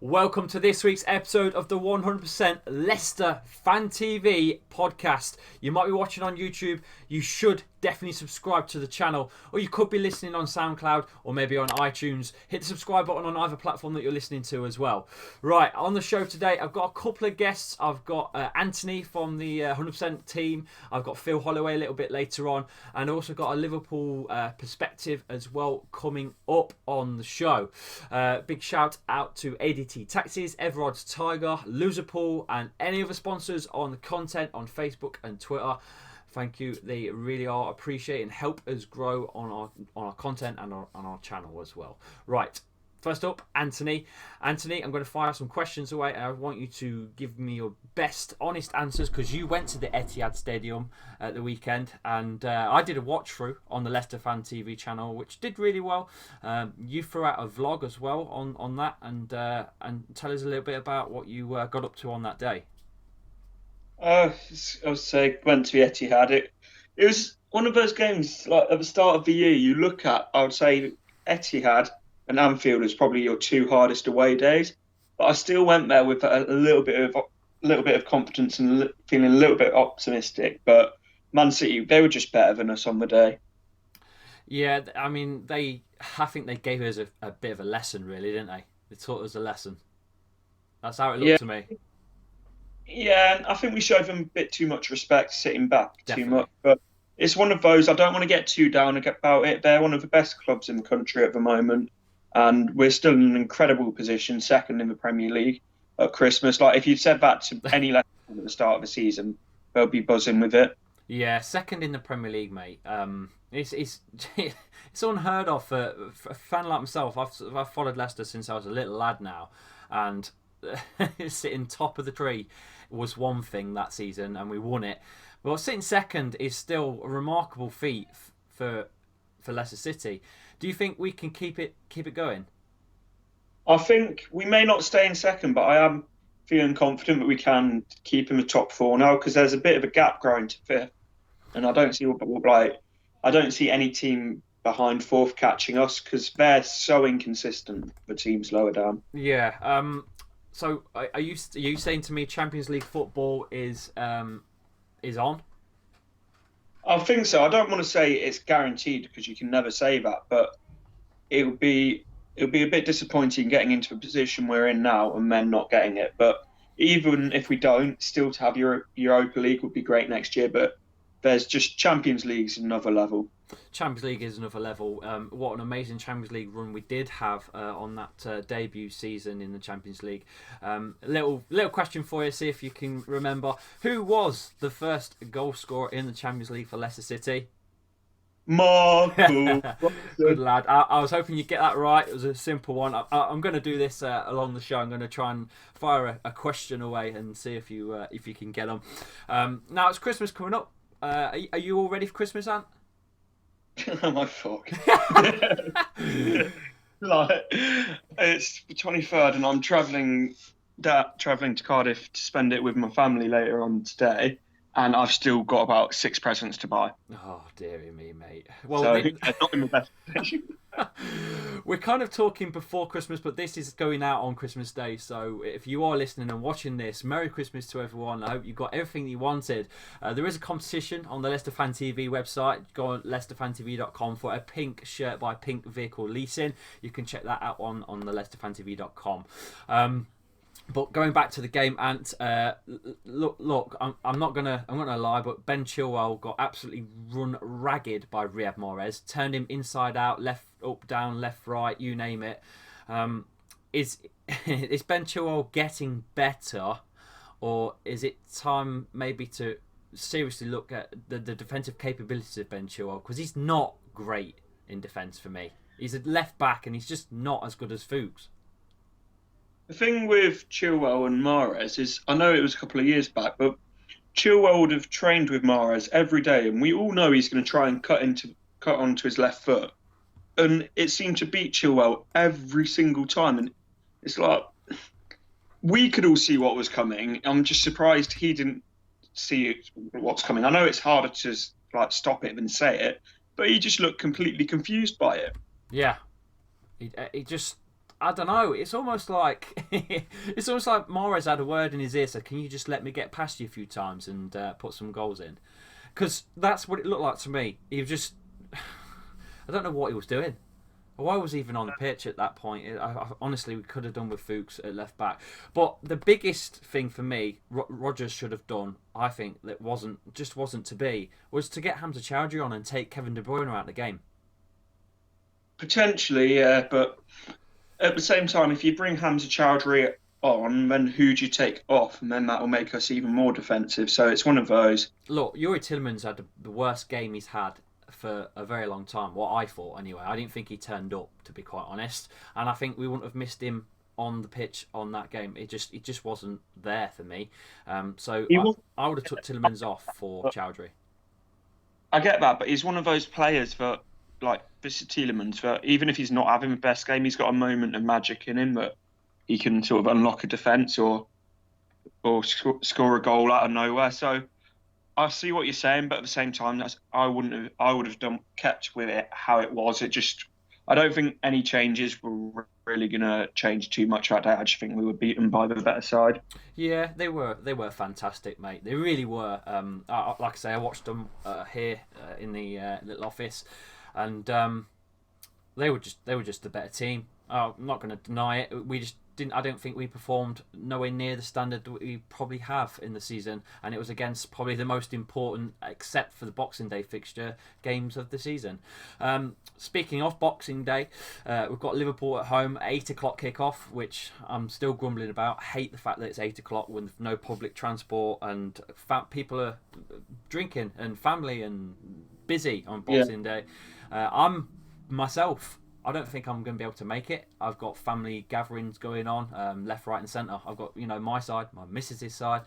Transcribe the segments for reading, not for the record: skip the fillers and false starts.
Welcome to this week's episode of the 100% Leicester Fan TV podcast. You might be watching on YouTube. You should definitely subscribe to the channel, or you could be listening on SoundCloud or maybe on iTunes. Hit the subscribe button on either platform that you're listening to as well. Right, on the show today, I've got a couple of guests. I've got Anthony from the 100% team. I've got Phil Holloway a little bit later on, and also got a Liverpool perspective as well coming up on the show. Big shout out to ADT Taxis, Everard's Tiger, Loserpool, and any other sponsors on the content on Facebook and Twitter. Thank you. They really are appreciated and help us grow on our content and on our channel as well. Right. First up, Anthony. Anthony, I'm going to fire some questions away, and I want you to give me your best, honest answers, because you went to the Etihad Stadium at the weekend, and I did a watch through on the Leicester Fan TV channel, which did really well. You threw out a vlog as well on that, and tell us a little bit about what you got up to on that day. I would say went to the Etihad. It was one of those games, like at the start of the year, you look at, I would say Etihad and Anfield is probably your two hardest away days. But I still went there with a little bit of confidence and feeling a little bit optimistic. But Man City, they were just better than us on the day. Yeah, I mean, I think they gave us a bit of a lesson, really, didn't they? They taught us a lesson. That's how it looked to me. Yeah, and I think we showed them a bit too much respect, sitting back Definitely. too much. But it's one of those, I don't want to get too down about it. They're one of the best clubs in the country at the moment. And we're still in an incredible position, second in the Premier League at Christmas. Like, if you'd said that to any Leicester at the start of the season, they'll be buzzing with it. Yeah, second in the Premier League, mate. It's unheard of for a fan like myself. I've followed Leicester since I was a little lad now, and sitting top of the tree was one thing that season, and we won it. But sitting second is still a remarkable feat for Leicester City. Do you think we can keep it going? I think we may not stay in second, but I am feeling confident that we can keep in the top four now, because there's a bit of a gap growing to fifth, and I don't see any team behind fourth catching us, because they're so inconsistent, the teams lower down. Yeah. So are you saying to me Champions League football is on? I think so. I don't want to say it's guaranteed, because you can never say that, but it'll be a bit disappointing getting into a position we're in now and then not getting it. But even if we don't, still to have Europa League would be great next year. But there's just Champions League's another level. Champions League is another level. What an amazing Champions League run we did have on that debut season in the Champions League. Little question for you, see if you can remember. Who was the first goal scorer in the Champions League for Leicester City? Marco. Good lad. I was hoping you'd get that right. It was a simple one. I'm going to do this along the show. I'm going to try and fire a question away and see if you can get them. Now it's Christmas coming up. Are you all ready for Christmas, Ant? My fuck. Like, it's the 23rd, and I'm travelling to Cardiff to spend it with my family later on today, and I've still got about 6 presents to buy. Oh, dearie me, mate. Well, so not in the best position. We're kind of talking before Christmas, but this is going out on Christmas Day. So if you are listening and watching this, Merry Christmas to everyone. I hope you got everything you wanted. There is a competition on the Leicester Fan TV website. Go on leicesterfantv.com for a pink shirt by Pink Vehicle Leasing. You can check that out on the leicesterfantv.com. But going back to the game, Ant, look, I'm not gonna lie, but Ben Chilwell got absolutely run ragged by Riyad Mahrez. Turned him inside out, left up, down, left, right, you name it. Is Ben Chilwell getting better, or is it time maybe to seriously look at the defensive capabilities of Ben Chilwell? Because he's not great in defence for me. He's a left back, and he's just not as good as Fuchs. The thing with Chilwell and Mahrez is, I know it was a couple of years back, but Chilwell would have trained with Mahrez every day, and we all know he's going to try and cut into cut onto his left foot, and it seemed to beat Chilwell every single time. And it's like we could all see what was coming. I'm just surprised he didn't see what's coming. I know it's harder to like stop it than say it, but he just looked completely confused by it. Yeah, he just. I don't know. It's almost like Mahrez had a word in his ear. So can you just let me get past you a few times and put some goals in? Because that's what it looked like to me. He was just. I don't know what he was doing. Why was he even on the pitch at that point? Honestly, we could have done with Fuchs at left back. But the biggest thing for me, Rodgers should have done, I think, that wasn't to be, was to get Hamza Chowdhury on and take Kevin De Bruyne out of the game. Potentially, yeah, but at the same time, if you bring Hamza Chowdhury on, then who do you take off? And then that will make us even more defensive. So it's one of those. Look, Yuri Tielemans had the worst game he's had for a very long time. What I thought, anyway. I didn't think he turned up, to be quite honest. And I think we wouldn't have missed him on the pitch on that game. It just wasn't there for me. So I would have took Tielemans off for Chowdhury. I get that, but he's one of those players that, like this Tielemans, that even if he's not having the best game, he's got a moment of magic in him that he can sort of unlock a defence or score a goal out of nowhere. So I see what you're saying, but at the same time, I would have kept with it how it was. I don't think any changes were really going to change too much that day. I just think we were beaten by the better side. Yeah, they were fantastic, mate. They really were. Like I say, I watched them here in the little office, and they were just the better team. I'm not going to deny it. We just didn't. I don't think we performed nowhere near the standard that we probably have in the season, and it was against probably the most important, except for the Boxing Day fixture, games of the season. Speaking of Boxing Day, we've got Liverpool at home, 8 o'clock kickoff, which I'm still grumbling about. I hate the fact that it's 8 o'clock with no public transport and people are drinking and family and busy on Boxing Day. I don't think I'm going to be able to make it. I've got family gatherings going on, left, right and centre. I've got, my side, my missus' side.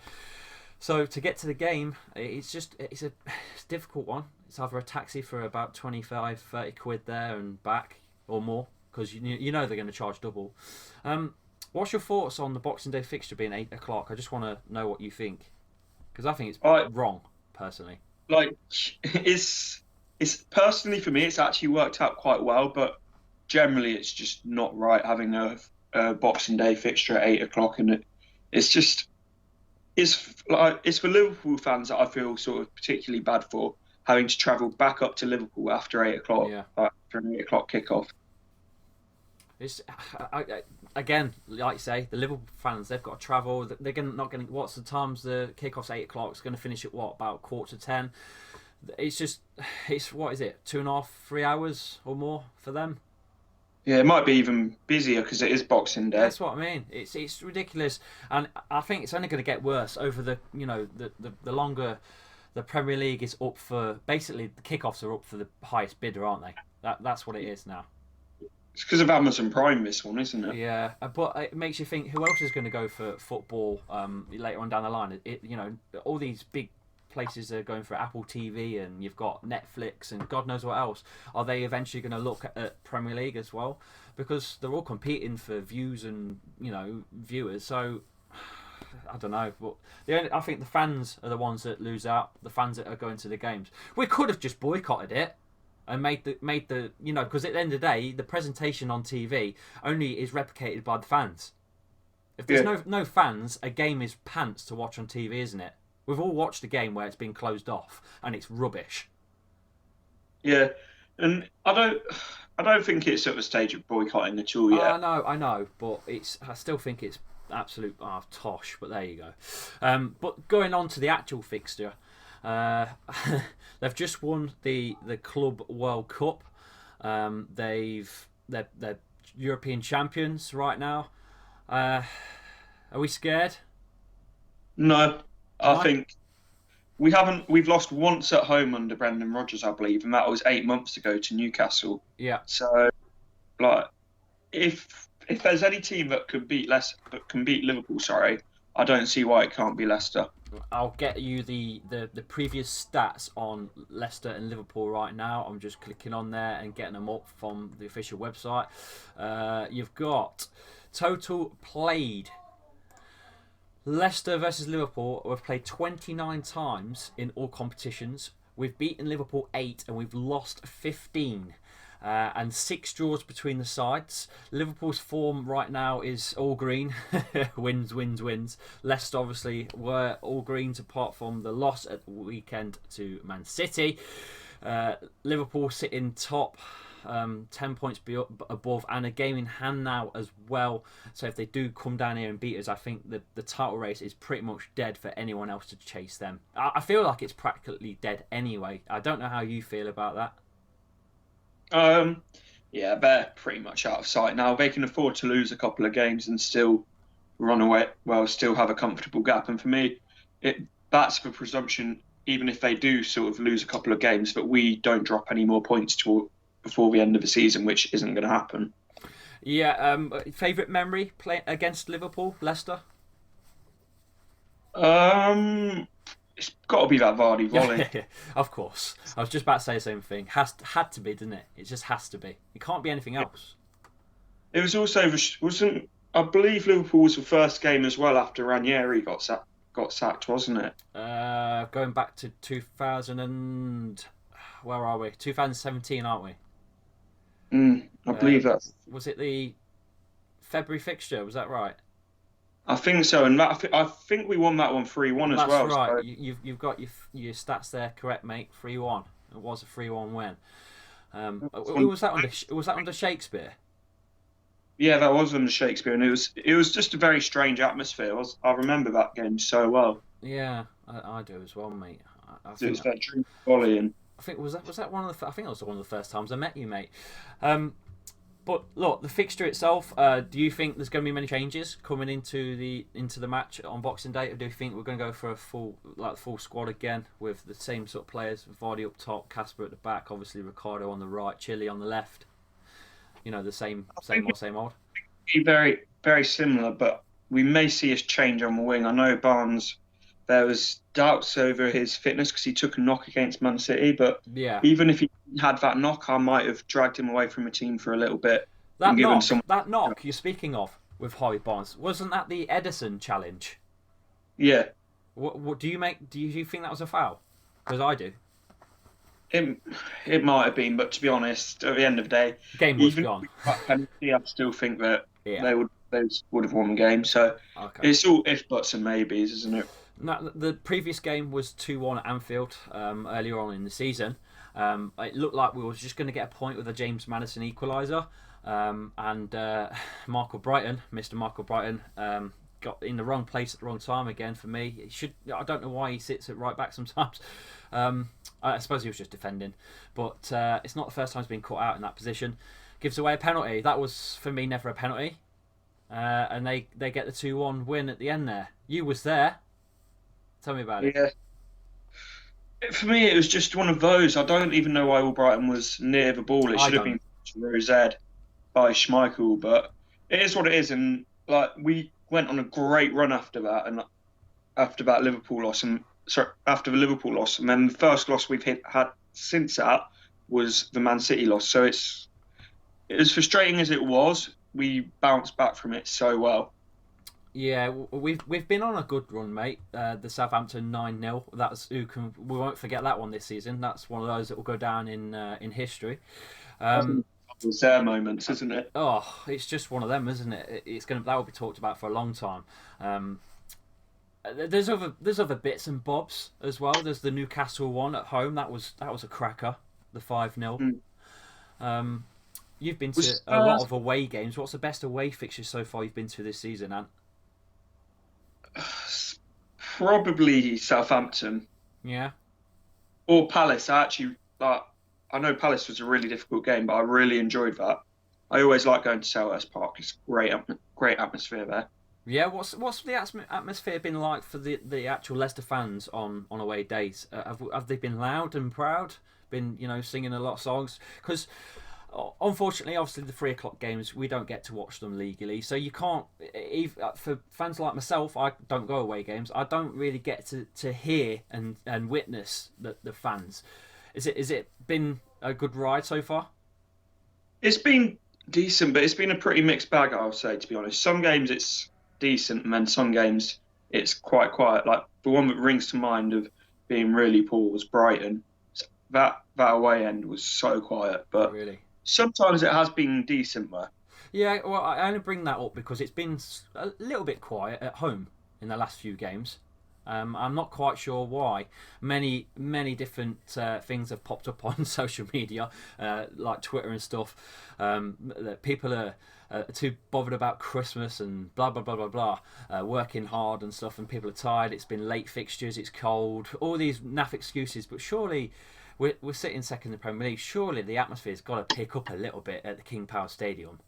So to get to the game, it's a difficult one. It's either a taxi for about 25, 30 quid there and back or more, because you know they're going to charge double. What's your thoughts on the Boxing Day fixture being 8 o'clock? I just want to know what you think, because I think it's wrong, personally. Like, it's personally for me, it's actually worked out quite well, but generally it's just not right having a Boxing Day fixture at 8 o'clock, and it's for Liverpool fans that I feel sort of particularly bad for having to travel back up to Liverpool after 8 o'clock, after an 8 o'clock kickoff. It's again, like you say, the Liverpool fans, they've got to travel. They're not going to. What's the times the kickoff's 8 o'clock? It's going to finish at what, about 9:45? It's what is it, 2.5, 3 hours or more for them? Yeah, it might be even busier because it is Boxing Day. That's what I mean. It's ridiculous, and I think it's only going to get worse over the longer the Premier League is up for. Basically, the kickoffs are up for the highest bidder, aren't they? That's what it is now. It's because of Amazon Prime, this one, isn't it? Yeah, but it makes you think, who else is going to go for football later on down the line? All these big places are going for Apple TV, and you've got Netflix and God knows what else. Are they eventually going to look at Premier League as well? Because they're all competing for views and viewers. So I don't know, but I think the fans are the ones that lose out. The fans that are going to the games. We could have just boycotted it and made the because at the end of the day, the presentation on TV only is replicated by the fans. If there's no fans, a game is pants to watch on TV, isn't it? We've all watched a game where it's been closed off and it's rubbish. Yeah, and I don't think it's at the stage of boycotting at all yet. I know, but I still think it's absolute tosh. But there you go. But going on to the actual fixture, they've just won the Club World Cup. They're European champions right now. Are we scared? No. I think we've lost once at home under Brendan Rodgers, I believe, and that was 8 months ago to Newcastle. Yeah. So, like, if there's any team that can beat Liverpool, I don't see why it can't be Leicester. I'll get you the previous stats on Leicester and Liverpool right now. I'm just clicking on there and getting them up from the official website. You've got total played. Leicester versus Liverpool, we've played 29 times in all competitions. We've beaten Liverpool 8 and we've lost 15. And 6 draws between the sides. Liverpool's form right now is all green. wins. Leicester obviously were all greens apart from the loss at the weekend to Man City. Liverpool sitting top, 10 points above, and a game in hand now as well. So if they do come down here and beat us, I think the title race is pretty much dead for anyone else to chase them. I feel like it's practically dead anyway. I don't know how you feel about that. Yeah, they're pretty much out of sight now. They can afford to lose a couple of games and still run away. Well, still have a comfortable gap. And for me, that's the presumption. Even if they do sort of lose a couple of games, that we don't drop any more points before the end of the season, which isn't going to happen. Yeah. Favourite memory play against Liverpool, Leicester? It's got to be that Vardy volley. Of course. I was just about to say the same thing. Had to be, didn't it? It just has to be. It can't be anything else. It was also I believe Liverpool was the first game as well after Ranieri got sacked, wasn't it? Going back to 2000 and where are we? 2017, aren't we? I believe that. Was it the February fixture? Was that right? I think so, and I think we won that one 3-1 as well. That's right. So. You've got your stats there correct, mate. 3-1. It was a 3-1 win. Was that under Shakespeare? Yeah, that was under Shakespeare, and it was just a very strange atmosphere. I remember that game so well. Yeah, I do as well, mate. It was that dream volley, and I think was that one of the. I think that was one of the first times I met you, mate. But look, the fixture itself. Do you think there's going to be many changes coming into the match on Boxing Day, or do you think we're going to go for a full squad again with the same sort of players? Vardy up top, Casper at the back, obviously Ricardo on the right, Chile on the left. You know, the same old. Be very, very similar, but we may see a change on the wing. I know Barnes. There was doubts over his fitness because he took a knock against Man City, but yeah. Even if he had that knock, I might have dragged him away from the team for a little bit. That knock you're speaking of with Harvey Barnes, wasn't that the Edison challenge? Yeah. What do you make? Do you think that was a foul? Because I do. It might have been, but to be honest, at the end of the day, game was gone. Penalty, I still think that they would have won the game. So It's all if buts and maybes, isn't it? No, the previous game was 2-1 at Anfield earlier on in the season. It looked like we were just going to get a point with a James Maddison equaliser. And Mr. Michael Brighton, got in the wrong place at the wrong time again for me. I don't know why he sits at right back sometimes. I suppose he was just defending. But it's not the first time he's been caught out in that position. Gives away a penalty. That was, for me, never a penalty. And they get the 2-1 win at the end there. You was there. Tell me about it. Yeah. For me, it was just one of those. I don't even know why Albrighton was near the ball. It should have been Rosed by Schmeichel, but it is what it is. And we went on a great run after that, and after the Liverpool loss, and then the first loss we've had since that was the Man City loss. So it's as frustrating as it was. We bounced back from it so well. Yeah, we've been on a good run, mate. The Southampton 9-0. We won't forget that one this season. That's one of those that will go down in history. It's their moments, isn't it? Oh, it's just one of them, isn't it? That will be talked about for a long time. There's other bits and bobs as well. There's the Newcastle one at home. That was a cracker. The 5-0. You've been to a lot of away games. What's the best away fixture so far you've been to this season, Ant? Probably Southampton. Yeah. Or Palace. I know Palace was a really difficult game, but I really enjoyed that. I always like going to Selhurst Park. It's great atmosphere there. Yeah. What's the atmosphere been like for the actual Leicester fans on away days? Have they been loud and proud? Been singing a lot of songs? Because Unfortunately, obviously, the 3 o'clock games, we don't get to watch them legally. So you can't, for fans like myself, I don't go away games. I don't really get to hear and witness the fans. Is it been a good ride so far? It's been decent, but it's been a pretty mixed bag, I would say, to be honest. Some games it's decent, and then some games it's quite quiet. Like the one that rings to mind of being really poor was Brighton. That away end was so quiet, but Really? sometimes it has been decent, though. Yeah, well, I only bring that up because it's been a little bit quiet at home in the last few games. I'm not quite sure why. Many different things have popped up on social media, like Twitter and stuff. That people are too bothered about Christmas and blah blah blah blah blah, working hard and stuff, and people are tired. It's been late fixtures. It's cold. All these naff excuses, but surely. We're sitting second in the Premier League. Surely the atmosphere's got to pick up a little bit at the King Power Stadium.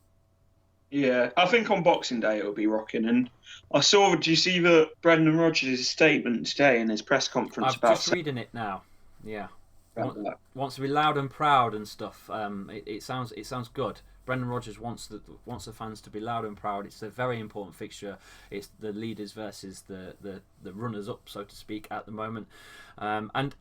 Yeah, I think on Boxing Day it'll be rocking. And I saw, do you see the Brendan Rodgers' statement today in his press conference I'm about just reading it now. Yeah, that? Wants to be loud and proud and stuff. It sounds good. Brendan Rodgers wants the fans to be loud and proud. It's a very important fixture. It's the leaders versus the runners up, so to speak, at the moment. And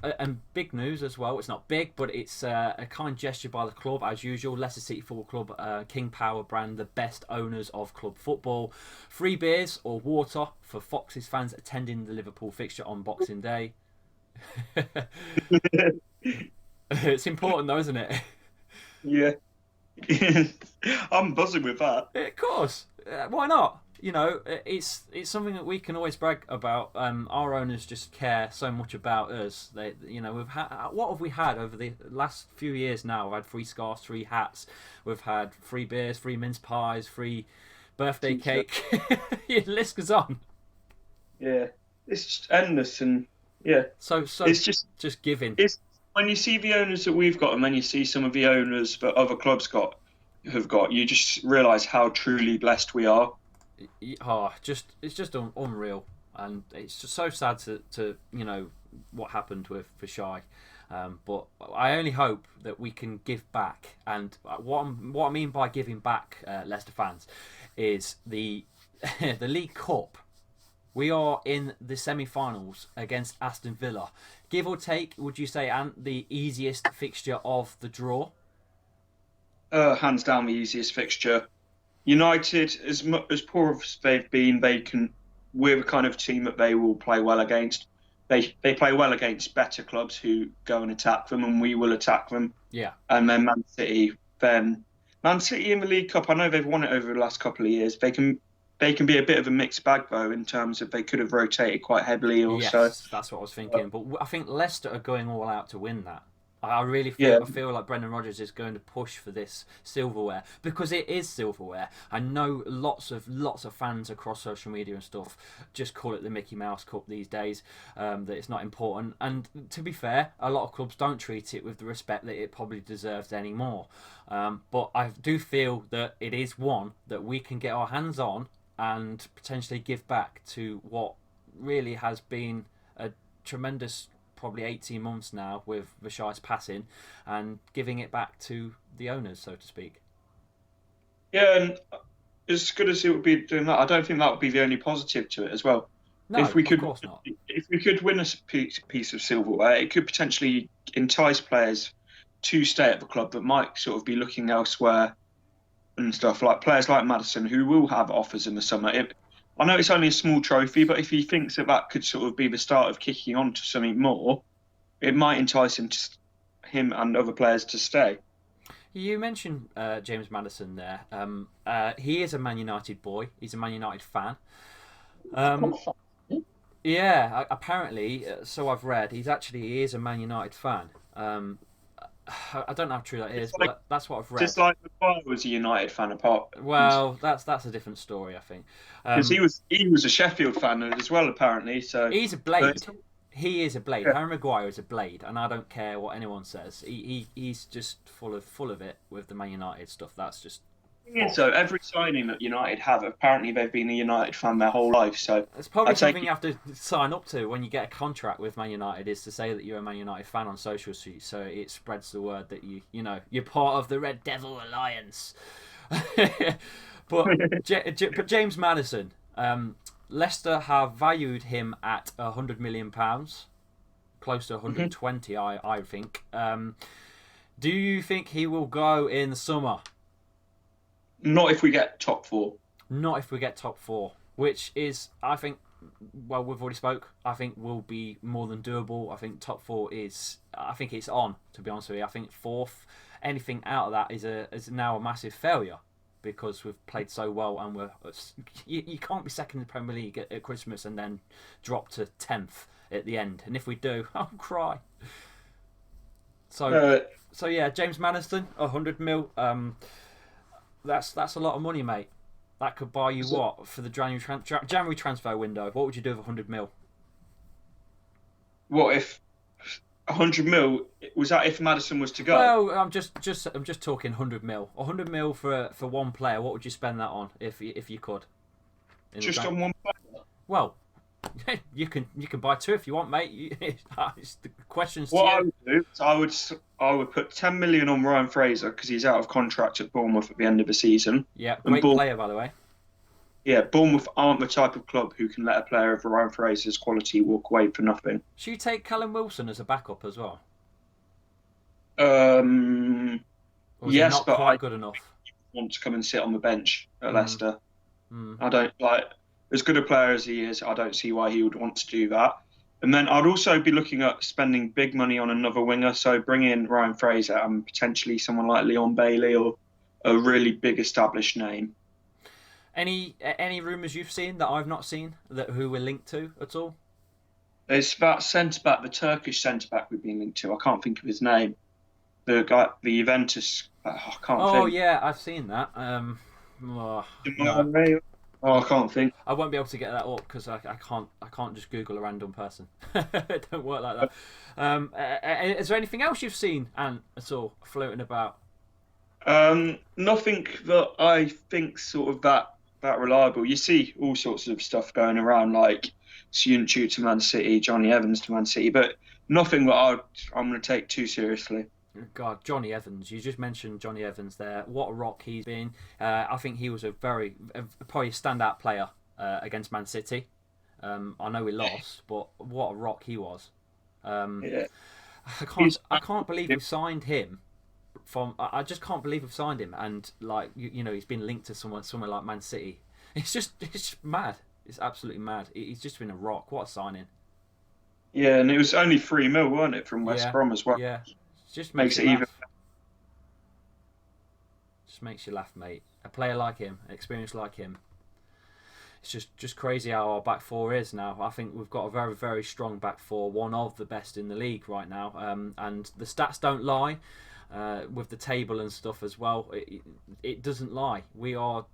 big news as well. It's not big, but it's a kind gesture by the club as usual. Leicester City Football Club, King Power brand, the best owners of club football. Free beers or water for Foxes fans attending the Liverpool fixture on Boxing Day. It's important though, isn't it? Yeah. I'm buzzing with that. Of course, why not? You know, it's something that we can always brag about. Our owners just care so much about us. We've had, what have we had over the last few years now? We've had free scarves, free hats. We've had free beers, free mince pies, free birthday cake. The list goes on. Yeah, it's just endless, and yeah, So it's just giving. it's when you see the owners that we've got, and then you see some of the owners that other clubs have got, you just realise how truly blessed we are. It's just unreal, and it's just so sad to what happened with Shy. But I only hope that we can give back, and what I mean by giving back, Leicester fans, is the the League Cup. We are in the semi-finals against Aston Villa. Give or take, would you say, Ant, the easiest fixture of the draw? Hands down, the easiest fixture. United, as poor as they've been, we're the kind of team that they will play well against. They play well against better clubs who go and attack them, and we will attack them. Yeah. And then Man City in the League Cup. I know they've won it over the last couple of years. They can be a bit of a mixed bag though, in terms of they could have rotated quite heavily also. Yes, that's what I was thinking. But I think Leicester are going all out to win that. I really feel like Brendan Rodgers is going to push for this silverware because it is silverware. I know lots of fans across social media and stuff just call it the Mickey Mouse Cup these days. That it's not important, and to be fair, a lot of clubs don't treat it with the respect that it probably deserves anymore. But I do feel that it is one that we can get our hands on and potentially give back to what really has been a tremendous probably 18 months now with Vishai's passing, and giving it back to the owners, so to speak. Yeah, and as good as it would be doing that, I don't think that would be the only positive to it as well. No, If we of could, course not. If we could win a piece of silverware, it could potentially entice players to stay at the club that might sort of be looking elsewhere and stuff, like players like Maddison, who will have offers in the summer. I know it's only a small trophy, but if he thinks that could sort of be the start of kicking on to something more, it might entice him and other players to stay. You mentioned James Maddison there. He is a Man United boy. He's a Man United fan. Yeah, apparently, so I've read, he is a Man United fan. I don't know how true that is, but that's what I've read. Just like Maguire was a United fan apart. Well, that's a different story, I think. Because he was a Sheffield fan as well, apparently. So he's a blade. He is a blade. Yeah. Harry Maguire is a blade, and I don't care what anyone says. He's just full of it with the Man United stuff. That's just Yeah, so every signing that United have, apparently they've been a United fan their whole life. So It's probably I take something you have to sign up to when you get a contract with Man United, is to say that you're a Man United fan on social sheets, so it spreads the word that you're part of the Red Devil Alliance. but James Maddison, Leicester have valued him at £100 million, close to Mhm. 120, I think. Do you think he will go in the summer? Not if we get top four. Not if we get top four, which is, I think, well, we've already spoke. I think will be more than doable. I think top four is, I think it's on. To be honest with you, I think fourth, anything out of that is now a massive failure, because we've played so well, and you can't be second in the Premier League at Christmas and then drop to 10th at the end. And if we do, I'll cry. So Uh, so yeah, James Maddison, 100 mil. That's a lot of money, mate. That could buy you so what for the January transfer window? What would you do with 100 mil? what if 100 mil was that if Madison was to go? Well, I'm just talking 100 mil. 100 mil for one player. What would you spend that on if you could? Just on one player. Well, you can buy two if you want, mate. The question's to What I you. would do is I would put 10 million on Ryan Fraser because he's out of contract at Bournemouth at the end of the season. Yeah, And great player, by the way. Bournemouth aren't the type of club who can let a player of Ryan Fraser's quality walk away for nothing. Should you take Callum Wilson as a backup as well? Um, Or is he yes, not but quite I good enough? want to come and sit on the bench at Mm, Leicester. mm. I don't like as good a player as he is. I don't see why he would want to do that. And then I'd also be looking at spending big money on another winger. So bring in Ryan Fraser and potentially someone like Leon Bailey or a really big established name. Any rumours you've seen that I've not seen that who we're linked to at all? There's that centre back, the Turkish centre back we've been linked to. I can't think of his name. The guy, the Juventus. I can't Oh think. yeah, I've seen that. No, Oh, I can't think. I won't be able to get that up because I can't just Google a random person. It don't work like that. Is there anything else you've seen and at all floating about? Nothing that I think sort of that reliable. You see all sorts of stuff going around, like Siyuncu to Man City, Johnny Evans to Man City, but nothing that I'm going to take too seriously. God, Johnny Evans. You just mentioned Johnny Evans there. What a rock he's been. I think he was probably a standout player against Man City. I know we lost, but what a rock he was. Yeah, I can't believe we signed him. I just can't believe we've signed him, and like he's been linked to somewhere like Man City. It's just mad. It's absolutely mad. He's just been a rock. What a signing. yeah, and it was only 3 mil, wasn't it, from West Yeah, Brom as well? yeah. Just makes Makes you it laugh. even. Just makes you laugh, mate. A player like him, an experience like him. It's just crazy how our back four is now. I think we've got a very, very strong back four, one of the best in the league right now. And the stats don't lie, with the table and stuff as well. It doesn't lie. We are,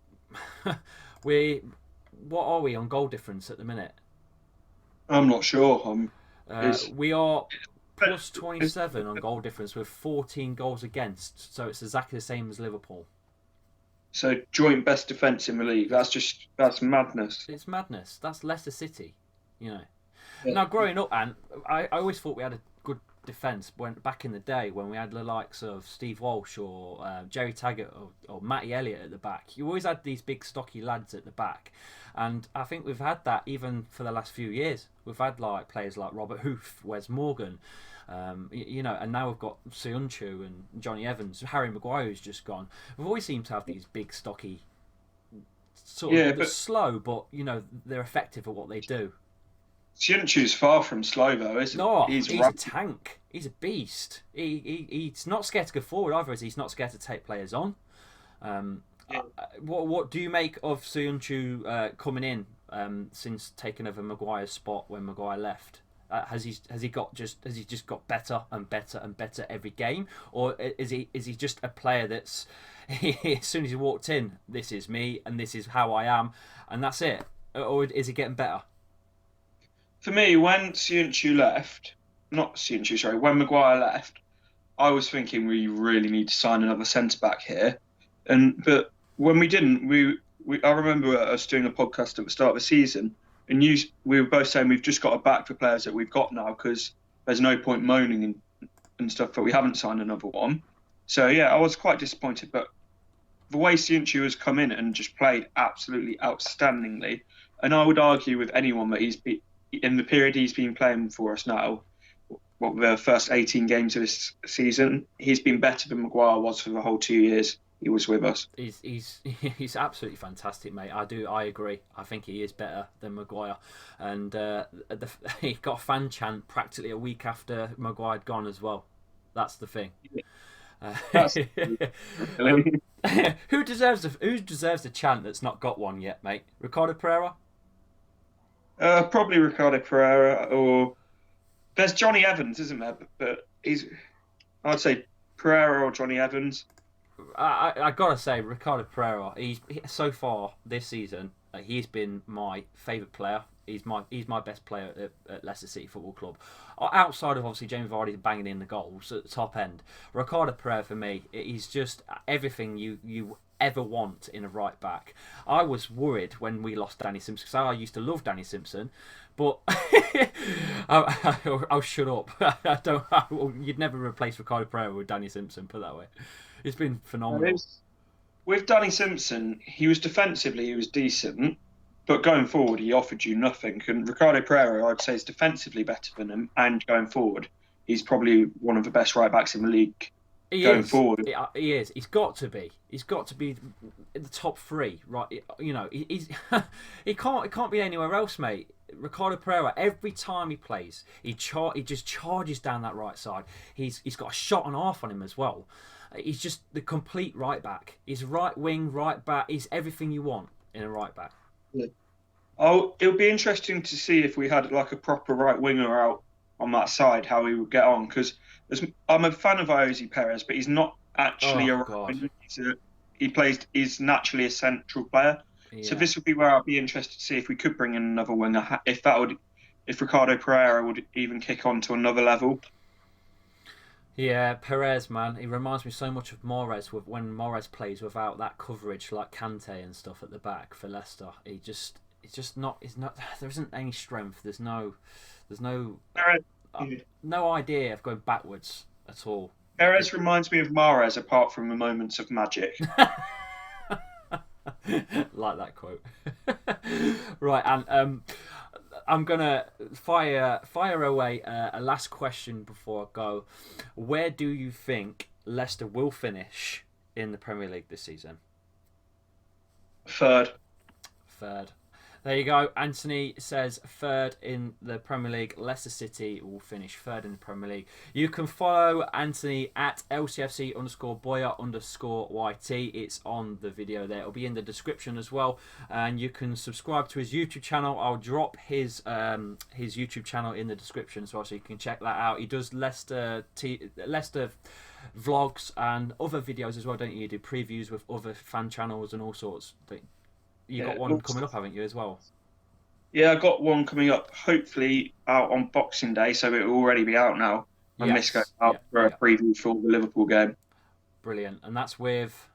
what are we on goal difference at the minute? I'm not sure. We are plus It's 27 on goal difference with 14 goals against. So it's exactly the same as Liverpool. so joint best defence in the league. That's madness. It's madness. That's Leicester City, you know. Yeah. Now, growing up, and I always thought we had a good defence when back in the day when we had the likes of Steve Walsh or Jerry Taggart or Matty Elliott at the back. You always had these big stocky lads at the back, and I think we've had that even for the last few years. We've had like players like Robert Hoof, Wes Morgan, and now we've got Siyuncu and Johnny Evans. Harry Maguire who's just gone. We've always seemed to have these big stocky, sort Yeah, of but slow, but they're effective at what they do. Siyuncu's far from slow though, isn't No, he? He's he's a rapid. tank. He's a beast. He's not scared to go forward either. He's not scared to take players on. Yeah. What do you make of Siyuncu coming in since taking over Maguire's spot when Maguire left? Has he just got better and better and better every game, or is he just a player that's as soon as he walked in, this is me and this is how I am, and that's it, or is he getting better? For me, when Siyuncu left, not Siyuncu, sorry, when Maguire left, I was thinking we really need to sign another centre back here. But when we didn't, I remember us doing a podcast at the start of the season, and we were both saying we've just got to back the players that we've got now because there's no point moaning and stuff that we haven't signed another one. So yeah, I was quite disappointed, but the way Siunchu has come in and just played absolutely outstandingly, and I would argue with anyone that in the period he's been playing for us now, the first 18 games of this season, he's been better than Maguire was for the whole 2 years he was with us. He's absolutely fantastic, mate. I agree. I think he is better than Maguire, and he got a fan chant practically a week after Maguire had gone as well. That's the thing. Who deserves the chant that's not got one yet, mate? Ricardo Pereira? Probably Ricardo Pereira, or there's Johnny Evans, isn't there? But I'd say Pereira or Johnny Evans. I gotta say, Ricardo Pereira. So far this season, he's been my favourite player. He's my best player at Leicester City Football Club. Outside of obviously Jamie Vardy banging in the goals at the top end, Ricardo Pereira for me, he's just everything you ever want in a right back. I was worried when we lost Danny Simpson because I used to love Danny Simpson, but I'll shut up. You'd never replace Ricardo Pereira with Danny Simpson. Put it that way. It's been phenomenal. With Danny Simpson, he was decent. But going forward, he offered you nothing. And Ricardo Pereira, I'd say, is defensively better than him. And going forward, he's probably one of the best right backs in the league. Forward, he is. He's got to be. He's got to be in the top three, right? You know, he can't be anywhere else, mate. Ricardo Pereira, every time he plays, he just charges down that right side. He's got a shot and a half on him as well. He's just the complete right back. He's right wing, right back. He's everything you want in a right back. Yeah. Oh, it'll be interesting to see if we had like a proper right winger out on that side, how he would get on. Because I'm a fan of Iosi Perez, but he's not actually a right winger. He's naturally a central player. Yeah. So this would be where I'd be interested to see if we could bring in another winger. If Ricardo Pereira would even kick on to another level. Yeah, Perez, man, he reminds me so much of Mahrez when Mahrez plays without that coverage like Kante and stuff at the back for Leicester. It's just not. There isn't any strength. There's no idea of going backwards at all. Perez reminds me of Mahrez apart from the moments of magic. Like that quote. Right, and I'm gonna fire away a last question before I go. Where do you think Leicester will finish in the Premier League this season? Third. There you go. Anthony says third in the Premier League. Leicester City will finish third in the Premier League. You can follow Anthony at LCFC_Boyer_YT. It's on the video there. It'll be in the description as well. And you can subscribe to his YouTube channel. I'll drop his YouTube channel in the description as well, so you can check that out. He does Leicester vlogs and other videos as well, don't you? You do previews with other fan channels and all sorts. You got one coming up, haven't you, as well? Yeah, I got one coming up, hopefully out on Boxing Day, so it will already be out now. And this goes out for a preview for the Liverpool game. Brilliant. And that's with?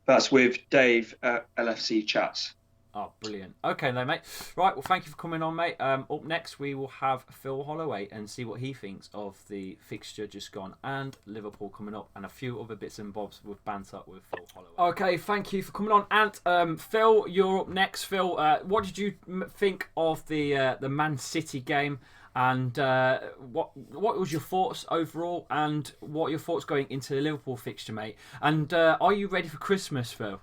That's with Dave at LFC Chats. Oh, brilliant. Okay then, mate. Right, well, thank you for coming on, mate. Up next, we will have Phil Holloway and see what he thinks of the fixture just gone and Liverpool coming up and a few other bits and bobs with banter with Phil Holloway. Okay, thank you for coming on. And Phil, you're up next. Phil, what did you think of the Man City game? And what was your thoughts overall? And what are your thoughts going into the Liverpool fixture, mate? And are you ready for Christmas, Phil?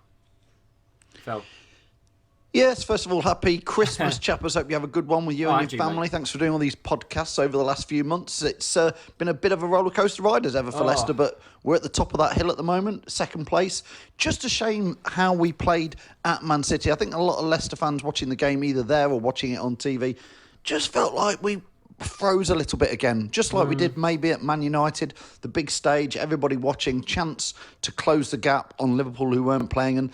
Yes, first of all, happy Christmas, Chappers. Hope you have a good one with you and your family. Mate. Thanks for doing all these podcasts over the last few months. It's been a bit of a rollercoaster ride as ever for Leicester, but we're at the top of that hill at the moment, second place. Just a shame how we played at Man City. I think a lot of Leicester fans watching the game, either there or watching it on TV, just felt like we froze a little bit again, just like we did maybe at Man United, the big stage, everybody watching, chance to close the gap on Liverpool who weren't playing, and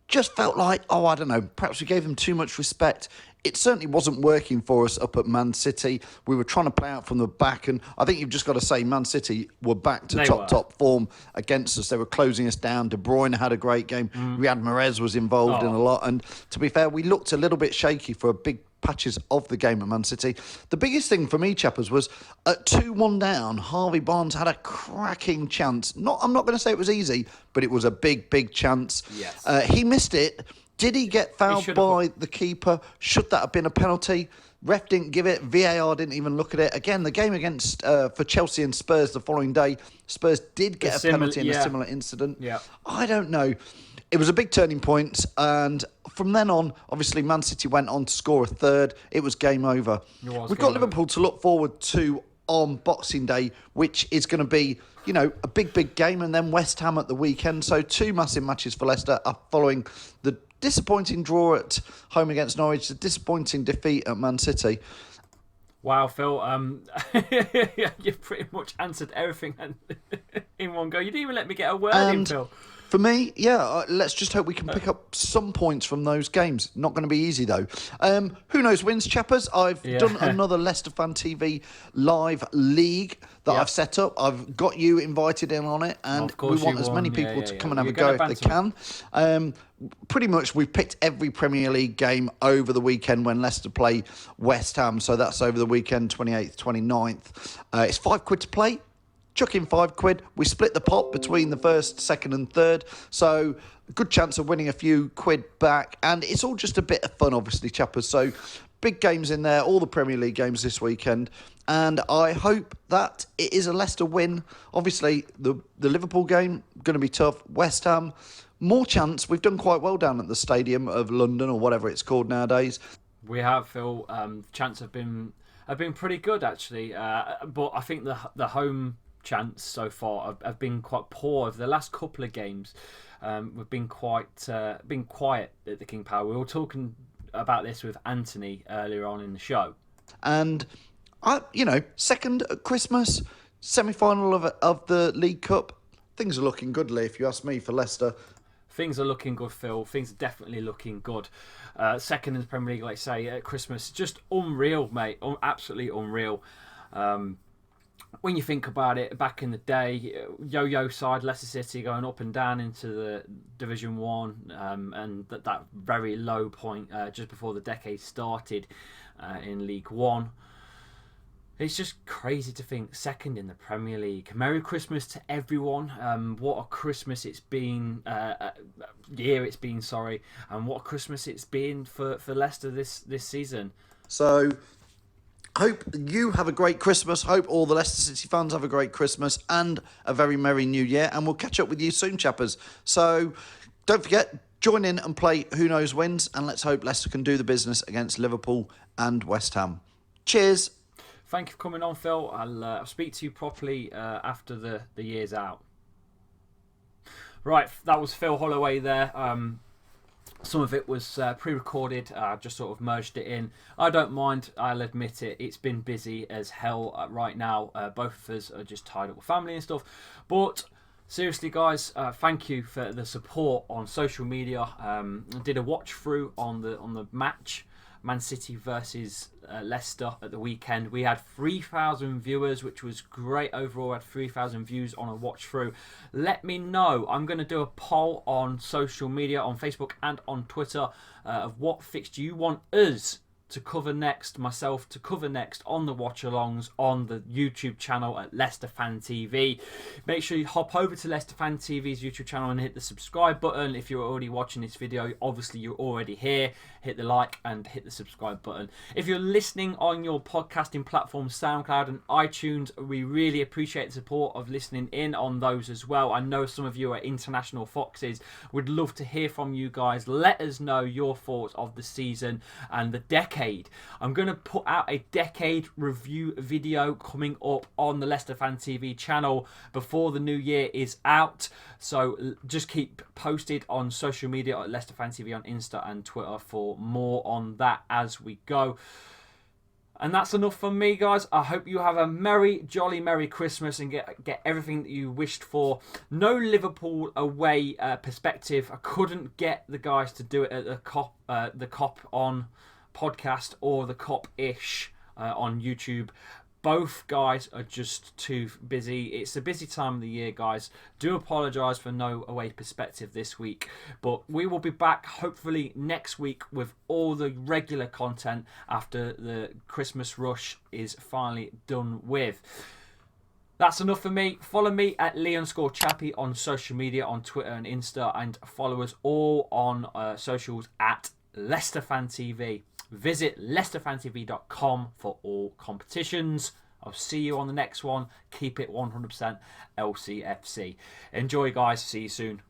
just felt like, I don't know, perhaps we gave them too much respect it certainly wasn't working for us up at Man City. We were trying to play out from the back, and I think you've just got to say Man City were back to top form against us. They were closing us down. De Bruyne had a great game. Riyad Mahrez was involved in a lot, and to be fair, we looked a little bit shaky for a big patches of the game at Man City. The biggest thing for me, Chappers, was at 2-1 down, Harvey Barnes had a cracking chance. I'm not going to say it was easy, but it was a big chance. Yes. He missed it. Did he get fouled by the keeper? Should that have been a penalty? Ref didn't give it. VAR didn't even look at it. Again, the game against for Chelsea and Spurs the following day, Spurs did get a penalty in a similar incident. Yeah. I don't know. It was a big turning point, and from then on, obviously, Man City went on to score a third. It was game over. We've got Liverpool to look forward to on Boxing Day, which is going to be, a big game, and then West Ham at the weekend. So 2 massive matches for Leicester following the disappointing draw at home against Norwich, the disappointing defeat at Man City. Wow, Phil, you've pretty much answered everything in one go. You didn't even let me get a word in, Phil. For me, let's just hope we can pick up some points from those games. Not going to be easy, though. Who knows wins, Chappers? I've done another Leicester Fan TV live league that I've set up. I've got you invited in on it, and we want as many people to come and have a go if they can. Pretty much, we've picked every Premier League game over the weekend when Leicester play West Ham. So that's over the weekend, 28th, 29th. It's £5 to play. Chuck in £5. We split the pot between the first, second and third. So a good chance of winning a few quid back. And it's all just a bit of fun, obviously, Chappers. So big games in there, all the Premier League games this weekend. And I hope that it is a Leicester win. Obviously, the Liverpool game, going to be tough. West Ham, more chance. We've done quite well down at the Stadium of London or whatever it's called nowadays. We have, Phil. Chance have been pretty good, actually. But I think the home chance so far have been quite poor over the last couple of games. We've been quiet at the King Power. We were talking about this with Anthony earlier on in the show. And second at Christmas, semi-final of the League Cup, things are looking good, Lee, if you ask me, for Leicester. Things are looking good, Phil. Things are definitely looking good. Second in the Premier League, like I say, at Christmas, just unreal, mate. Absolutely unreal. When you think about it, back in the day, yo-yo side, Leicester City going up and down into the Division 1, and that very low point just before the decade started in League 1. It's just crazy to think second in the Premier League. Merry Christmas to everyone. What a Christmas it's been, and what a Christmas it's been for Leicester this season. So hope you have a great Christmas. Hope all the Leicester City fans have a great Christmas and a very merry New Year. And we'll catch up with you soon, Chappers. So don't forget, join in and play Who Knows Wins. And let's hope Leicester can do the business against Liverpool and West Ham. Cheers. Thank you for coming on, Phil. I'll speak to you properly after the year's out. Right, that was Phil Holloway there. Some of it was pre-recorded. I just sort of merged it in. I don't mind. I'll admit it. It's been busy as hell right now. Both of us are just tied up with family and stuff. But seriously, guys, thank you for the support on social media. I did a watch through on the match, Man City versus Leicester at the weekend. We had 3,000 viewers, which was great overall. We had 3,000 views on a watch through. Let me know. I'm going to do a poll on social media, on Facebook and on Twitter, of what fixture you want us to cover next, myself to cover next on the watch-alongs on the YouTube channel at Leicester Fan TV. Make sure you hop over to Leicester Fan TV's YouTube channel and hit the subscribe button. If you're already watching this video, obviously you're already here. Hit the like and hit the subscribe button. If you're listening on your podcasting platform, SoundCloud and iTunes, we really appreciate the support of listening in on those as well. I know some of you are international foxes. We'd love to hear from you guys. Let us know your thoughts of the season and the decade. I'm going to put out a decade review video coming up on the Leicester Fan TV channel before the new year is out. So just keep posted on social media at Leicester Fan TV on Insta and Twitter for more on that as we go. And that's enough from me, guys. I hope you have a jolly merry Christmas and get everything that you wished for. No Liverpool away perspective. I couldn't get the guys to do it at the cop on podcast or the Cop-ish on YouTube. Both guys are just too busy. It's a busy time of the year, guys. Do apologise for no away perspective this week. But we will be back hopefully next week with all the regular content after the Christmas rush is finally done with. That's enough for me. Follow me at Lee_Chappy on social media, on Twitter and Insta. And follow us all on socials at Leicester Fan TV. Visit leicesterfantv.com for all competitions. I'll see you on the next one. Keep it 100% LCFC. Enjoy, guys. See you soon.